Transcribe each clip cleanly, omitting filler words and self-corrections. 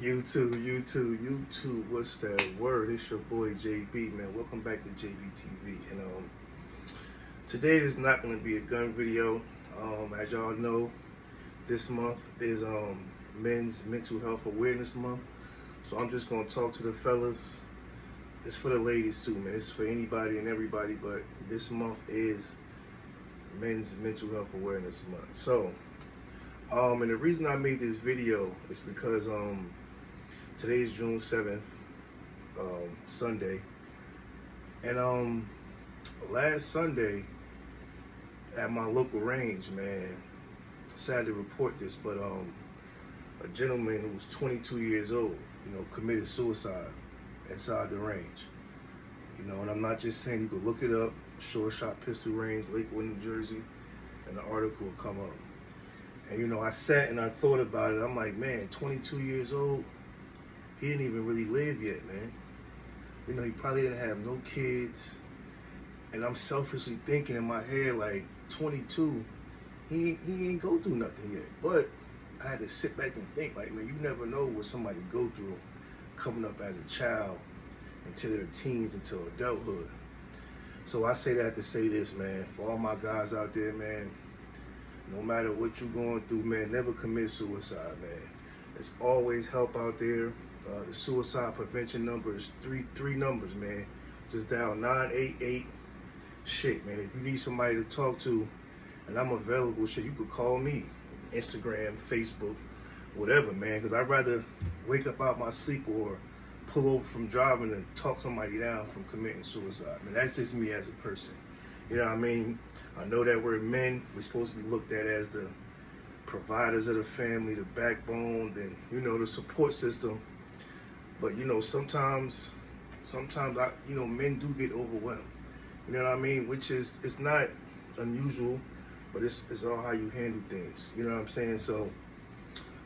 YouTube, what's that word? It's your boy JB, man. Welcome back to JB TV. And today is not gonna be a gun video. As y'all know, this month is Men's Mental Health Awareness Month. So I'm just gonna talk to the fellas. It's for the ladies too, man. It's for anybody and everybody, but this month is Men's Mental Health Awareness Month. So, and the reason I made this video is because today is June 7th, Sunday. And last Sunday at my local range, man, sad to report this, but a gentleman who was 22 years old, committed suicide inside the range. And I'm not just saying, you could look it up, Short Shot Pistol Range, Lakewood, New Jersey, and the article will come up. And I sat and I thought about it. I'm like, man, 22 years old, he didn't even really live yet, man. He probably didn't have no kids. And I'm selfishly thinking in my head, like, 22, he ain't go through nothing yet. But I had to sit back and think, like, man, you never know what somebody go through coming up as a child into their teens, until adulthood. So I say that to say this, man, for all my guys out there, man, no matter what you're going through, man, never commit suicide, man. There's always help out there. The suicide prevention number is three numbers, man. Just dial 988. Shit, man, if you need somebody to talk to, and I'm available, shit, you could call me. Instagram, Facebook, whatever, man, because I'd rather wake up out my sleep or pull over from driving and talk somebody down from committing suicide. Man, that's just me as a person. You know what I mean? I know that we're men. We're supposed to be looked at as the providers of the family, the backbone, and the support system. But sometimes men do get overwhelmed. You know what I mean? Which is, it's not unusual, but it's all how you handle things. You know what I'm saying? So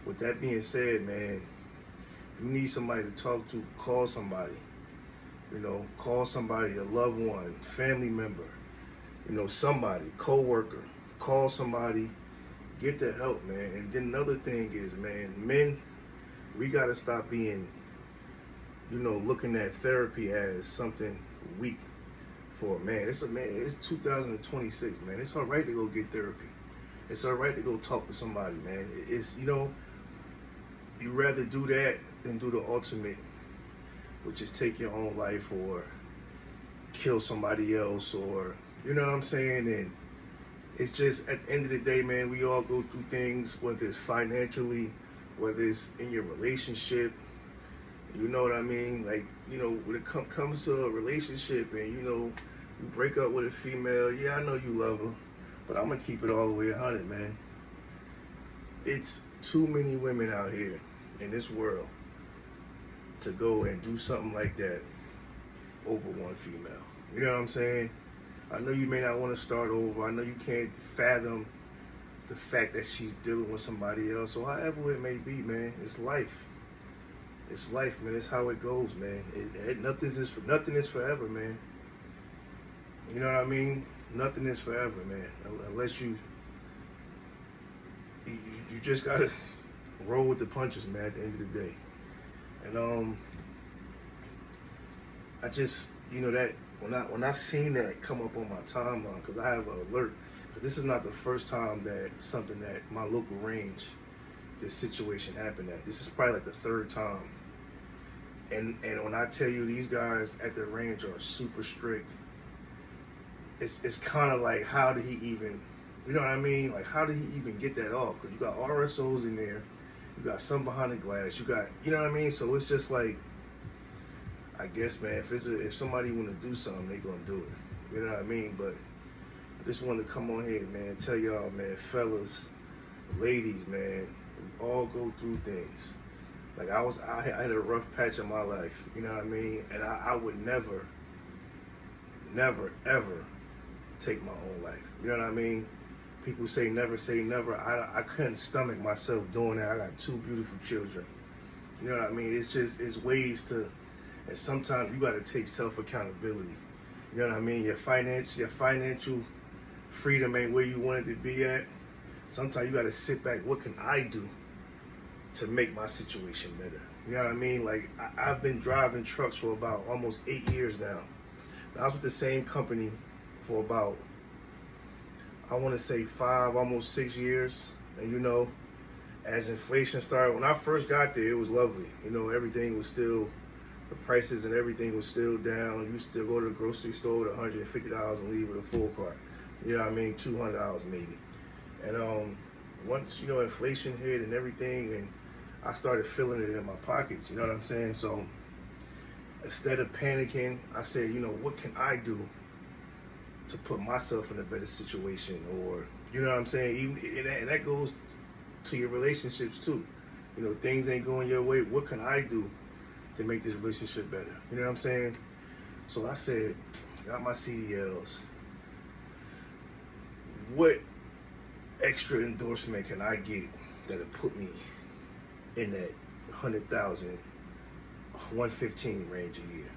with that being said, man, you need somebody to talk to, call somebody. Call somebody, a loved one, family member, somebody, co-worker. Call somebody, get the help, man. And then another thing is, man, men, we gotta stop being, looking at therapy as something weak for a man. It's 2026, man. It's all right to go get therapy. It's all right to go talk to somebody, man. It's, you rather do that than do the ultimate, which is take your own life or kill somebody else, or, you know what I'm saying? And it's just, at the end of the day, man, we all go through things, whether it's financially, whether it's in your relationship. You know what I mean? Like, when it comes to a relationship and, you break up with a female, yeah, I know you love her, but I'm going to keep it all the way 100, man. It's too many women out here in this world to go and do something like that over one female. You know what I'm saying? I know you may not want to start over. I know you can't fathom the fact that she's dealing with somebody else, or however it may be, man. It's life. It's life, man. It's how it goes, man. Nothing is forever, man. You know what I mean? Nothing is forever, man. Unless you just gotta roll with the punches, man, at the end of the day. And I just, that when I seen that come up on my timeline, because I have an alert, this is not the first time that something that my local range, this situation happened at. This is probably like the third time. And when I tell you, these guys at the range are super strict, it's kind of like, how did he even, you know what I mean? Like, how did he even get that off? Because you got RSOs in there, you got some behind the glass, you got, you know what I mean? So it's just like, I guess, man, if somebody want to do something, they gonna do it. You know what I mean? But I just wanted to come on here, man, tell y'all, man, fellas, ladies, man, we all go through things. Like, I had a rough patch in my life, you know what I mean? And I would never, ever take my own life. You know what I mean? People say never. I couldn't stomach myself doing that. I got two beautiful children. You know what I mean? It's ways to, and sometimes you got to take self-accountability. You know what I mean? Your financial freedom ain't where you want it to be at. Sometimes you got to sit back. What can I do to make my situation better. You know what I mean? Like, I've been driving trucks for about almost 8 years now. I was with the same company for about, I want to say 5, almost 6 years. And you know, as inflation started, when I first got there, it was lovely. You know, everything was still, the prices and everything was still down. You still go to the grocery store with $150 and leave with a full cart. You know what I mean? $200 maybe. And once, you know, inflation hit and everything, and I started feeling it in my pockets, you know what I'm saying? So instead of panicking, I said, you know, what can I do to put myself in a better situation? Or, you know what I'm saying? Even and that goes to your relationships too. You know, things ain't going your way. What can I do to make this relationship better? You know what I'm saying? So I said, got my CDLs. What extra endorsement can I get that'll put me in that 100,000, 115 range a year?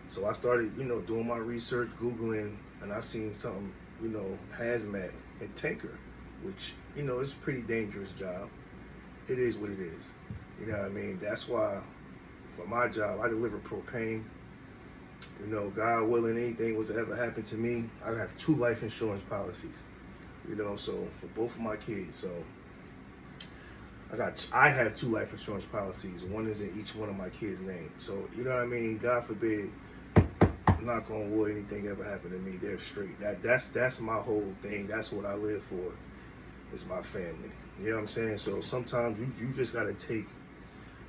So I started, you know, doing my research, Googling, and I seen something, you know, hazmat and tanker, which, you know, is a pretty dangerous job. It is what it is. You know what I mean? That's why for my job, I deliver propane. You know, God willing, anything was to ever happen to me, I have 2 life insurance policies. You know, so for both of my kids. So I have 2 life insurance policies. One is in each one of my kids' names. So, you know what I mean? God forbid, knock on wood, anything ever happened to me, they're straight. That's my whole thing. That's what I live for, is my family. You know what I'm saying? So sometimes you just gotta take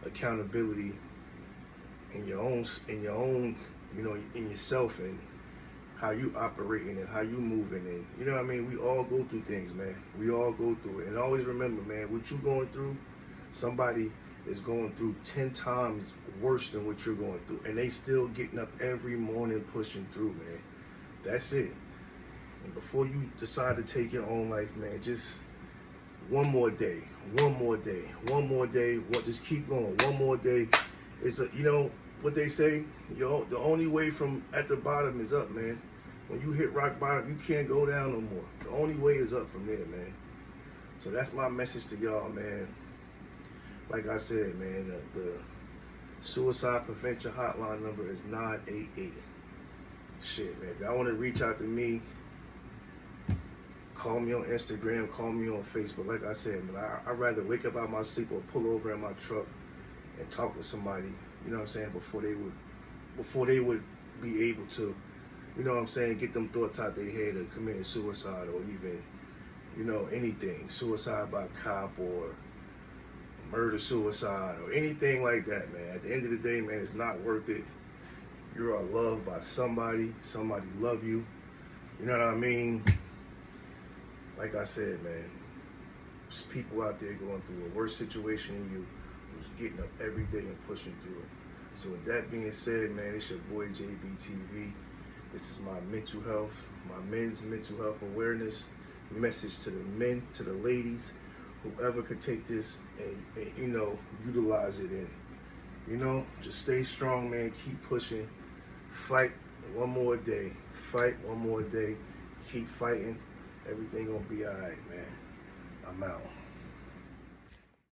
accountability in your own, you know, in yourself, and how you operating and how you moving. And you know what I mean? We all go through things, man. We all go through it. And always remember, man, what you going through, somebody is going through 10 times worse than what you're going through. And they still getting up every morning pushing through, man. That's it. And before you decide to take your own life, man, just one more day, one more day, one more day. Just keep going. One more day. It's you know what they say, the only way from at the bottom is up, man. When you hit rock bottom, you can't go down no more. The only way is up from there, man. So that's my message to y'all, man. Like I said, man, the suicide prevention hotline number is 988. Shit, man. If y'all want to reach out to me, call me on Instagram, call me on Facebook. Like I said, man, I'd rather wake up out of my sleep or pull over in my truck and talk to somebody, you know what I'm saying, before they would be able to, you know what I'm saying, get them thoughts out their head of committing suicide, or even, you know, anything, suicide by cop or murder suicide or anything like that, man. At the end of the day, man, it's not worth it. You are loved by somebody love you. You know what I mean? Like I said, man, there's people out there going through a worse situation than you, who's getting up every day and pushing through it. So with that being said, man, it's your boy JBTV. This is my mental health, my men's mental health awareness message to the men, to the ladies, whoever could take this and you know, utilize it. And you know, just stay strong, man. Keep pushing. Fight one more day. Fight one more day. Keep fighting. Everything gonna be all right, man. I'm out.